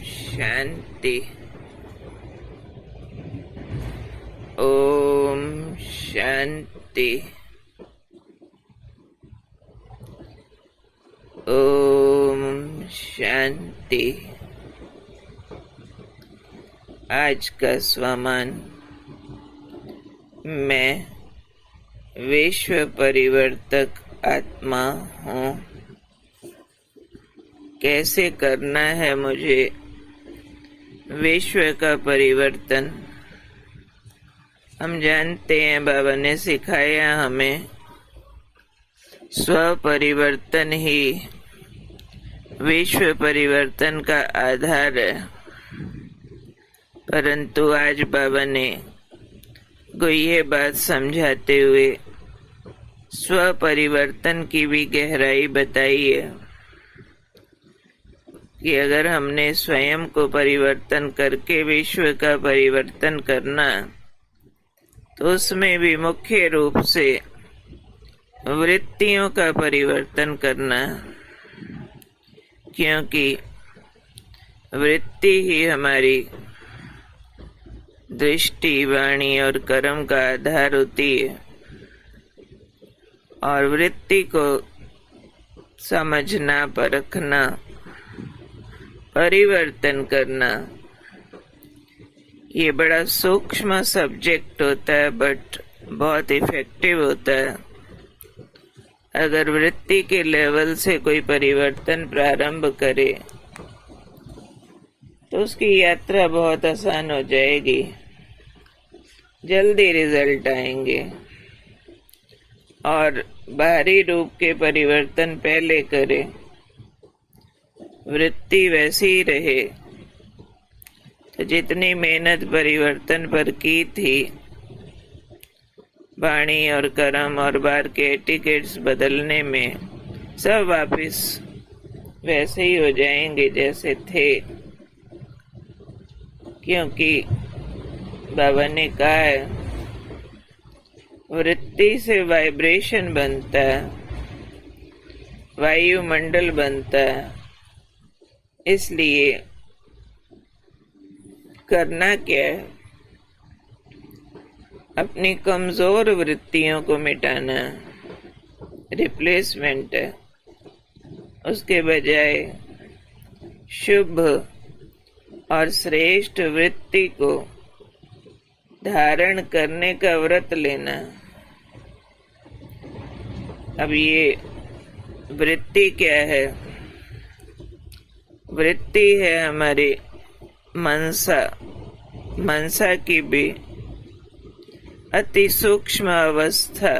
शांति। ओम शांति। ओम शांति। आज का स्वमान, मैं विश्व परिवर्तक आत्मा हूँ। कैसे करना है मुझे विश्व का परिवर्तन? हम जानते हैं, बाबा ने सिखाया हमें स्व परिवर्तन ही विश्व परिवर्तन का आधार है। परंतु आज बाबा ने ये बात समझाते हुए स्व परिवर्तन की भी गहराई बताई है कि अगर हमने स्वयं को परिवर्तन करके विश्व का परिवर्तन करना, तो उसमें भी मुख्य रूप से वृत्तियों का परिवर्तन करना, क्योंकि वृत्ति ही हमारी दृष्टि, वाणी और कर्म का आधार होती है। और वृत्ति को समझना, परखना, परिवर्तन करना, ये बड़ा सूक्ष्म सब्जेक्ट होता है, बट बहुत इफेक्टिव होता है। अगर वृत्ति के लेवल से कोई परिवर्तन प्रारंभ करे तो उसकी यात्रा बहुत आसान हो जाएगी, जल्दी रिजल्ट आएंगे। और बाहरी रूप के परिवर्तन पहले करे, वृत्ति वैसी ही रहे, तो जितनी मेहनत परिवर्तन पर की थी, वाणी और कर्म और बाहर के एटिकेट्स बदलने में, सब वापिस वैसे ही हो जाएंगे जैसे थे। क्योंकि बाबा ने कहा है, वृत्ति से वाइब्रेशन बनता है, वायुमंडल बनता है। इसलिए करना क्या है? अपनी कमजोर वृत्तियों को मिटाना रिप्लेसमेंट है। उसके बजाय शुभ और श्रेष्ठ वृत्ति को धारण करने का व्रत लेना। अब ये वृत्ति क्या है? वृत्ति है हमारी मनसा। मनसा की भी अति सूक्ष्म अवस्था,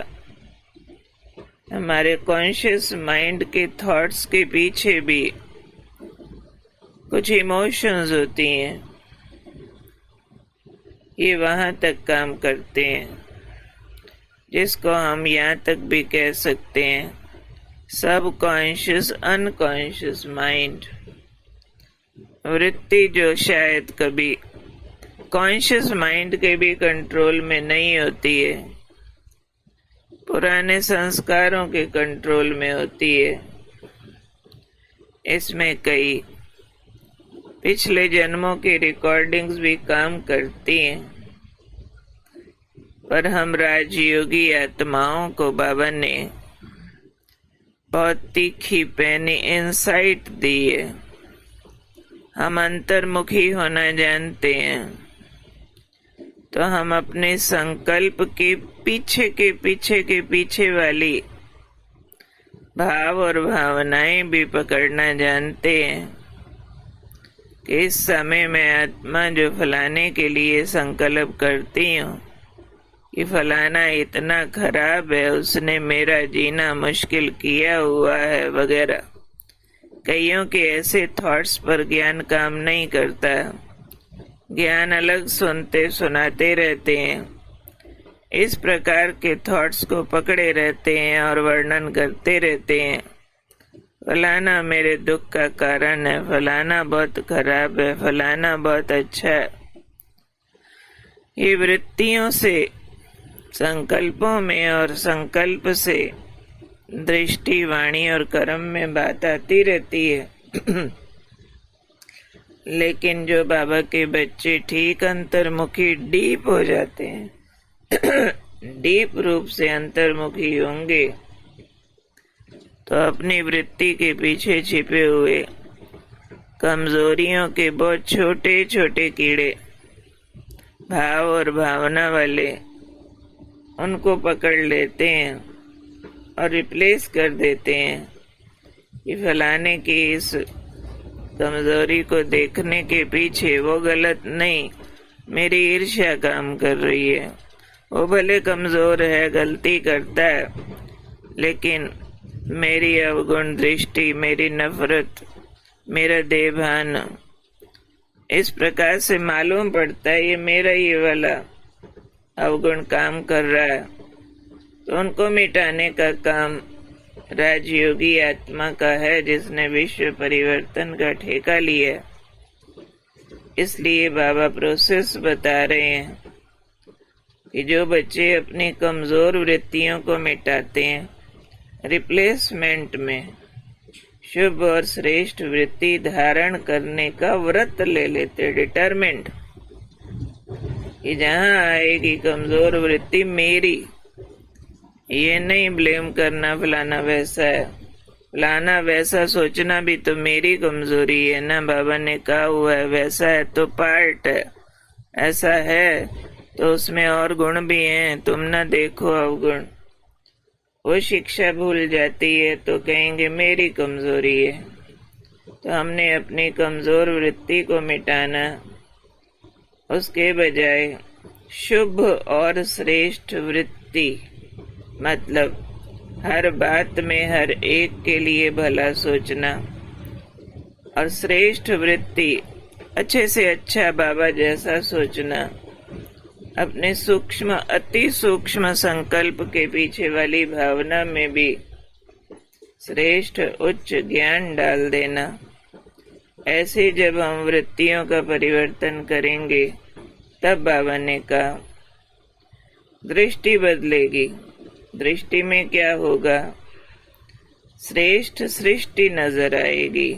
हमारे कॉन्शियस माइंड के थॉट्स के पीछे भी कुछ इमोशंस होती हैं। ये वहाँ तक काम करते हैं, जिसको हम यहाँ तक भी कह सकते हैं सब कॉन्शियस अनकॉन्शियस माइंड। वृत्ति जो शायद कभी कॉन्शियस माइंड के भी कंट्रोल में नहीं होती है, पुराने संस्कारों के कंट्रोल में होती है। इसमें कई पिछले जन्मों की रिकॉर्डिंग्स भी काम करती हैं। पर हम राजयोगी आत्माओं को बाबा ने बहुत तीखी पैनी इंसाइट दी है। हम अंतर्मुखी होना जानते हैं, तो हम अपने संकल्प के पीछे वाली भाव और भावनाएं भी पकड़ना जानते हैं कि इस समय मैं आत्मा जो फलाने के लिए संकल्प करती हूँ कि फलाना इतना खराब है, उसने मेरा जीना मुश्किल किया हुआ है वगैरह। कईयों के ऐसे थॉट्स पर ज्ञान काम नहीं करता। ज्ञान अलग सुनते सुनाते रहते हैं, इस प्रकार के थॉट्स को पकड़े रहते हैं और वर्णन करते रहते हैं। फलाना मेरे दुख का कारण है, फलाना बहुत खराब है, फलाना बहुत अच्छा है। ये वृत्तियों से, संकल्पों में और संकल्प से दृष्टि, वाणी और कर्म में बात आती रहती है। लेकिन जो बाबा के बच्चे ठीक अंतर्मुखी डीप हो जाते हैं डीप रूप से अंतर्मुखी होंगे तो अपनी वृत्ति के पीछे छिपे हुए कमजोरियों के बहुत छोटे छोटे कीड़े भाव और भावना वाले उनको पकड़ लेते हैं और रिप्लेस कर देते हैं कि फलाने की इस कमजोरी को देखने के पीछे वो गलत नहीं, मेरी ईर्ष्या काम कर रही है। वो भले कमजोर है, गलती करता है, लेकिन मेरी अवगुण दृष्टि, मेरी नफरत, मेरा देभान इस प्रकार से मालूम पड़ता है ये मेरा ये वाला अवगुण काम कर रहा है। तो उनको मिटाने का काम राजयोगी आत्मा का है जिसने विश्व परिवर्तन का ठेका लिया। इसलिए बाबा प्रोसेस बता रहे हैं कि जो बच्चे अपनी कमजोर वृत्तियों को मिटाते हैं, रिप्लेसमेंट में शुभ और श्रेष्ठ वृत्ति धारण करने का व्रत ले लेते, डिटरमेंट कि जहां आएगी कमजोर वृत्ति मेरी, ये नहीं ब्लेम करना फलाना वैसा है, फलाना वैसा सोचना भी तो मेरी कमजोरी है ना। बाबा ने कहा हुआ है वैसा है तो पार्ट है, ऐसा है तो उसमें और गुण भी हैं, तुम ना देखो अवगुण। वो शिक्षा भूल जाती है तो कहेंगे मेरी कमजोरी है। तो हमने अपनी कमजोर वृत्ति को मिटाना, उसके बजाय शुभ और श्रेष्ठ वृत्ति, मतलब हर बात में हर एक के लिए भला सोचना, और श्रेष्ठ वृत्ति अच्छे से अच्छा बाबा जैसा सोचना, अपने सूक्ष्म अति सूक्ष्म संकल्प के पीछे वाली भावना में भी श्रेष्ठ उच्च ज्ञान डाल देना। ऐसे जब हम वृत्तियों का परिवर्तन करेंगे तब बाबा ने कहा दृष्टि बदलेगी। दृष्टि में क्या होगा? श्रेष्ठ सृष्टि नजर आएगी।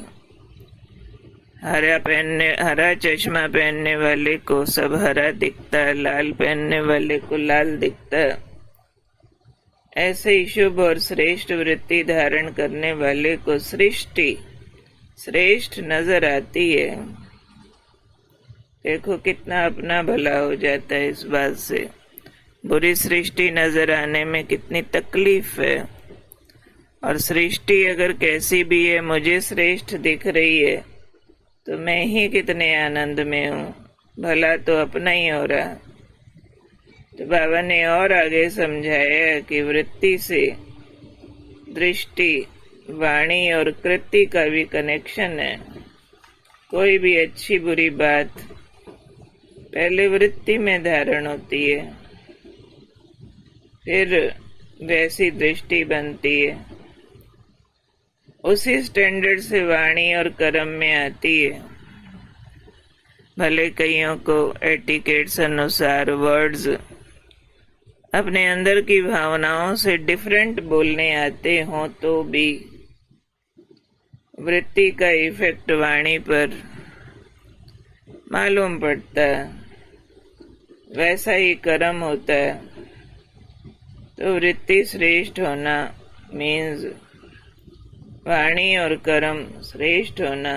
हरा चश्मा पहनने वाले को सब हरा दिखता, लाल पहनने वाले को लाल दिखता। ऐसे ही शुभ और श्रेष्ठ वृत्ति धारण करने वाले को सृष्टि श्रेष्ठ नजर आती है। देखो कितना अपना भला हो जाता है इस बात से। बुरी सृष्टि नजर आने में कितनी तकलीफ है, और सृष्टि अगर कैसी भी है मुझे श्रेष्ठ दिख रही है तो मैं ही कितने आनंद में हूँ, भला तो अपना ही हो रहा। तो बाबा ने और आगे समझाया कि वृत्ति से दृष्टि, वाणी और कृति का भी कनेक्शन है। कोई भी अच्छी बुरी बात पहले वृत्ति में धारण होती है, फिर वैसी दृष्टि बनती है, उसी स्टैंडर्ड से वाणी और कर्म में आती है। भले कईयों को एटिकेट्स अनुसार वर्ड्स अपने अंदर की भावनाओं से डिफरेंट बोलने आते हों तो भी वृत्ति का इफेक्ट वाणी पर मालूम पड़ता है। वैसा ही कर्म होता है। तो वृत्ति श्रेष्ठ होना मीन्स वाणी और कर्म श्रेष्ठ होना।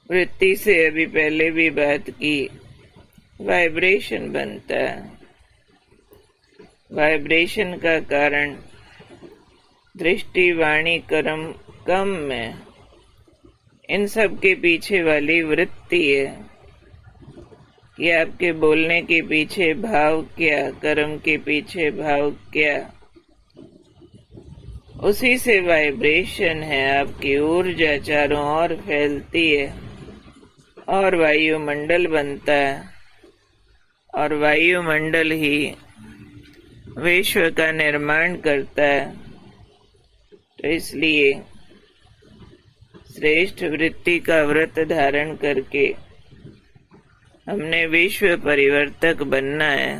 वृत्ति से अभी पहले भी बात की, वाइब्रेशन बनता है। वाइब्रेशन का कारण दृष्टि, वाणी, कर्म कम में, इन सब के पीछे वाली वृत्ति है कि आपके बोलने के पीछे भाव क्या, कर्म के पीछे भाव क्या, उसी से वाइब्रेशन है। आपकी ऊर्जा चारों ओर फैलती है और वायुमंडल बनता है, और वायुमंडल ही विश्व का निर्माण करता है। तो इसलिए श्रेष्ठ वृत्ति का व्रत धारण करके हमने विश्व परिवर्तक बनना है।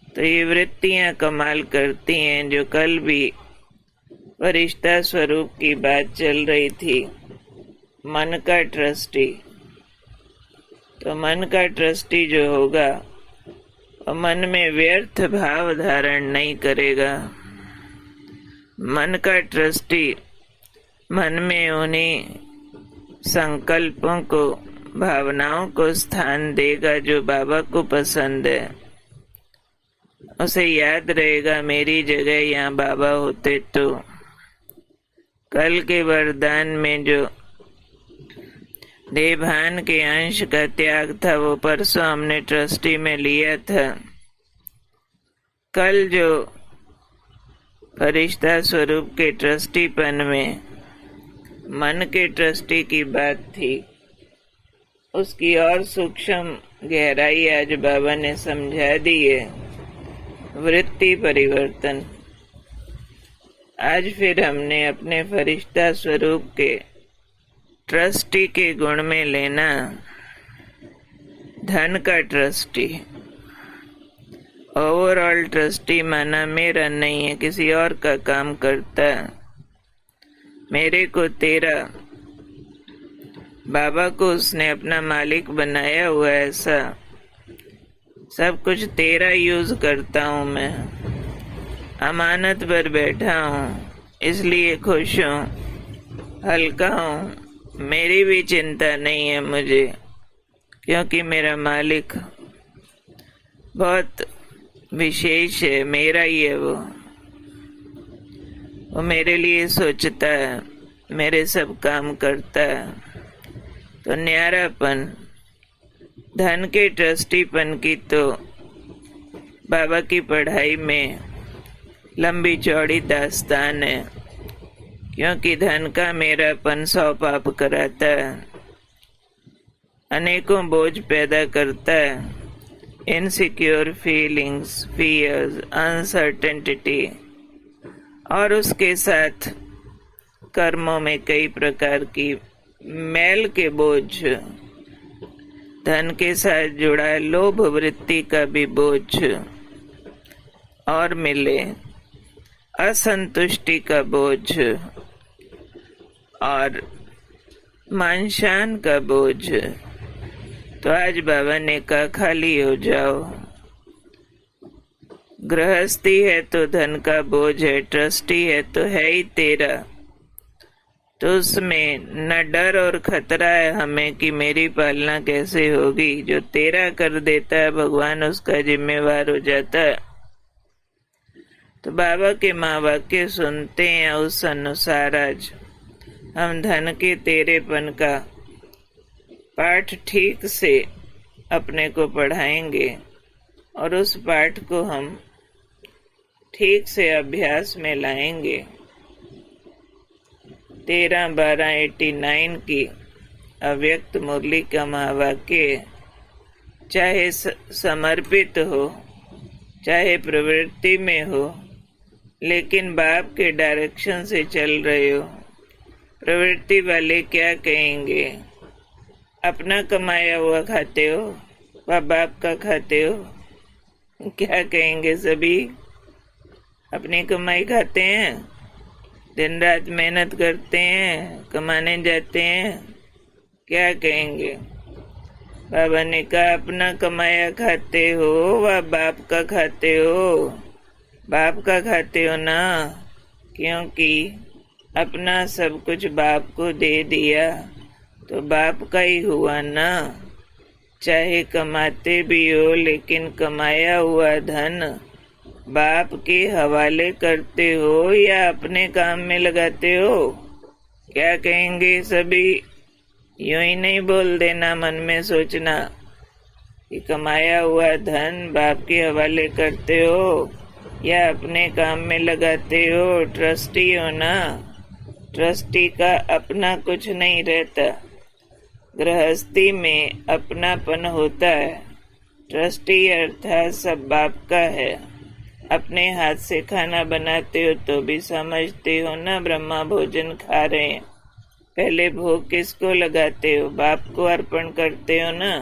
तो ये वृत्तियां कमाल करती हैं। जो कल भी फरिश्ता स्वरूप की बात चल रही थी, मन का ट्रस्टी। तो मन का ट्रस्टी जो होगा वो मन में व्यर्थ भाव धारण नहीं करेगा। मन का ट्रस्टी मन में उन्हीं संकल्पों को, भावनाओं को स्थान देगा जो बाबा को पसंद है। उसे याद रहेगा मेरी जगह यहाँ बाबा होते तो। कल के वरदान में जो देवभान के अंश का त्याग था वो परसों हमने ट्रस्टी में लिया था। कल जो फरिश्ता स्वरूप के ट्रस्टीपन में मन के ट्रस्टी की बात थी, उसकी और सूक्ष्म गहराई आज बाबा ने समझा दी है। वृत्ति परिवर्तन। आज फिर हमने अपने फरिश्ता स्वरूप के ट्रस्टी के गुण में लेना धन का ट्रस्टी। ओवरऑल ट्रस्टी माना मेरा नहीं है, किसी और का काम करता। मेरे को तेरा, बाबा को उसने अपना मालिक बनाया हुआ है, ऐसा सब कुछ तेरा यूज करता हूँ मैं। अमानत पर बैठा हूँ इसलिए खुश हूँ, हल्का हूँ, मेरी भी चिंता नहीं है मुझे, क्योंकि मेरा मालिक बहुत विशेष है, मेरा ही है वो मेरे लिए सोचता है, मेरे सब काम करता है। तो न्यारापन। धन के ट्रस्टीपन की तो बाबा की पढ़ाई में लंबी चौड़ी दास्तान है, क्योंकि धन का मेरापन 100 पाप कराता है, अनेकों बोझ पैदा करता है, इनसिक्योर फीलिंग्स, फियर्स, अनसर्टेनिटी, और उसके साथ कर्मों में कई प्रकार की मैल के बोझ। धन के साथ जुड़ा लोभ वृत्ति का भी बोझ, और मिले असंतुष्टि का बोझ और मानशान का बोझ। तो आज बाबा ने कहा खाली हो जाओ। गृहस्थी है तो धन का बोझ है, ट्रस्टी है तो है ही तेरा, तो उसमें न डर और खतरा है हमें कि मेरी पालना कैसे होगी। जो तेरा कर देता है भगवान उसका जिम्मेवार हो जाता है। तो बाबा के महावाक्य सुनते हैं, उस अनुसार आज हम धन के तेरेपन का पाठ ठीक से अपने को पढ़ाएंगे और उस पाठ को हम ठीक से अभ्यास में लाएंगे। 13/12/89 की अव्यक्त मुरली का महावाक्य चाहे समर्पित हो चाहे प्रवृत्ति में हो, लेकिन बाप के डायरेक्शन से चल रहे हो। प्रवृत्ति वाले क्या कहेंगे? अपना कमाया हुआ खाते हो व बाप का खाते हो? क्या कहेंगे? सभी अपनी कमाई खाते हैं, दिन रात मेहनत करते हैं, कमाने जाते हैं, क्या कहेंगे? बाबा ने कहा अपना कमाया खाते हो व बाप का खाते हो। बाप का खाते हो ना, क्योंकि अपना सब कुछ बाप को दे दिया तो बाप का ही हुआ ना। चाहे कमाते भी हो, लेकिन कमाया हुआ धन बाप के हवाले करते हो या अपने काम में लगाते हो? क्या कहेंगे सभी? यूं ही नहीं बोल देना, मन में सोचना कि कमाया हुआ धन बाप के हवाले करते हो या अपने काम में लगाते हो। ट्रस्टी हो ना, ट्रस्टी का अपना कुछ नहीं रहता। गृहस्थी में अपनापन होता है, ट्रस्टी अर्थात सब बाप का है। अपने हाथ से खाना बनाते हो तो भी समझते हो ना ब्रह्मा भोजन खा रहे हैं। पहले भोग किसको लगाते हो? बाप को अर्पण करते हो ना।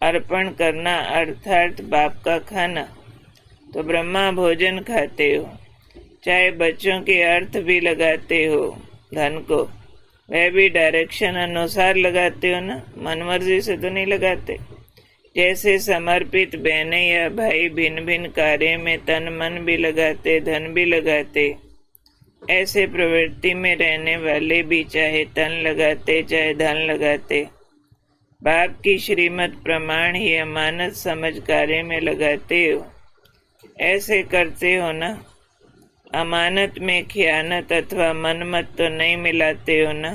अर्पण करना अर्थात बाप का खाना, तो ब्रह्मा भोजन खाते हो। चाहे बच्चों के अर्थ भी लगाते हो धन को, वह भी डायरेक्शन अनुसार लगाते हो ना, मन मर्जी से तो नहीं लगाते। जैसे समर्पित बहनें या भाई भिन्न भिन्न कार्य में तन मन भी लगाते, धन भी लगाते, ऐसे प्रवृत्ति में रहने वाले भी चाहे तन लगाते चाहे धन लगाते, बाप की श्रीमत प्रमाण ही अमानत समझ कार्य में लगाते हो। ऐसे करते हो ना, अमानत में खयानत अथवा मनमत तो नहीं मिलाते हो ना।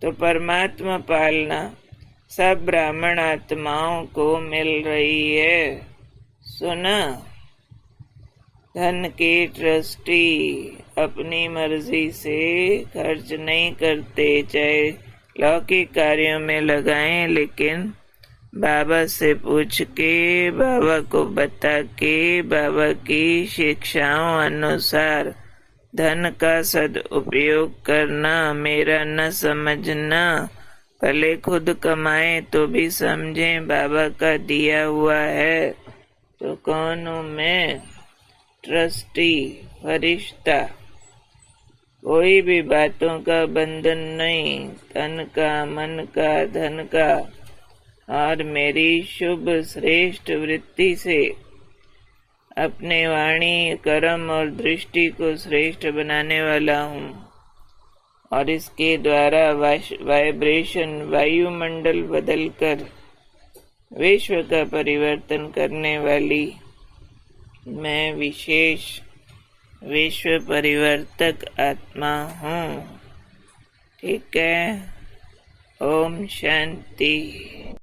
तो परमात्मा पालना सब ब्राह्मण आत्माओं को मिल रही है, सुना। धन के ट्रस्टी अपनी मर्जी से खर्च नहीं करते, चाहे लौकिक कार्यों में लगाएं, लेकिन बाबा से पूछ के, बाबा को बता के, बाबा की शिक्षाओं अनुसार धन का सदुपयोग करना, मेरा न समझना। भले खुद कमाए तो भी समझें बाबा का दिया हुआ है। तो कौन हूँ मैं? ट्रस्टी, फरिश्ता। कोई भी बातों का बंधन नहीं, तन का, मन का, धन का, और मेरी शुभ श्रेष्ठ वृत्ति से अपने वाणी, कर्म और दृष्टि को श्रेष्ठ बनाने वाला हूँ, और इसके द्वारा वाइब्रेशन, वायुमंडल बदलकर विश्व का परिवर्तन करने वाली मैं विशेष विश्व परिवर्तक आत्मा हूँ। ठीक है। ओम शांति।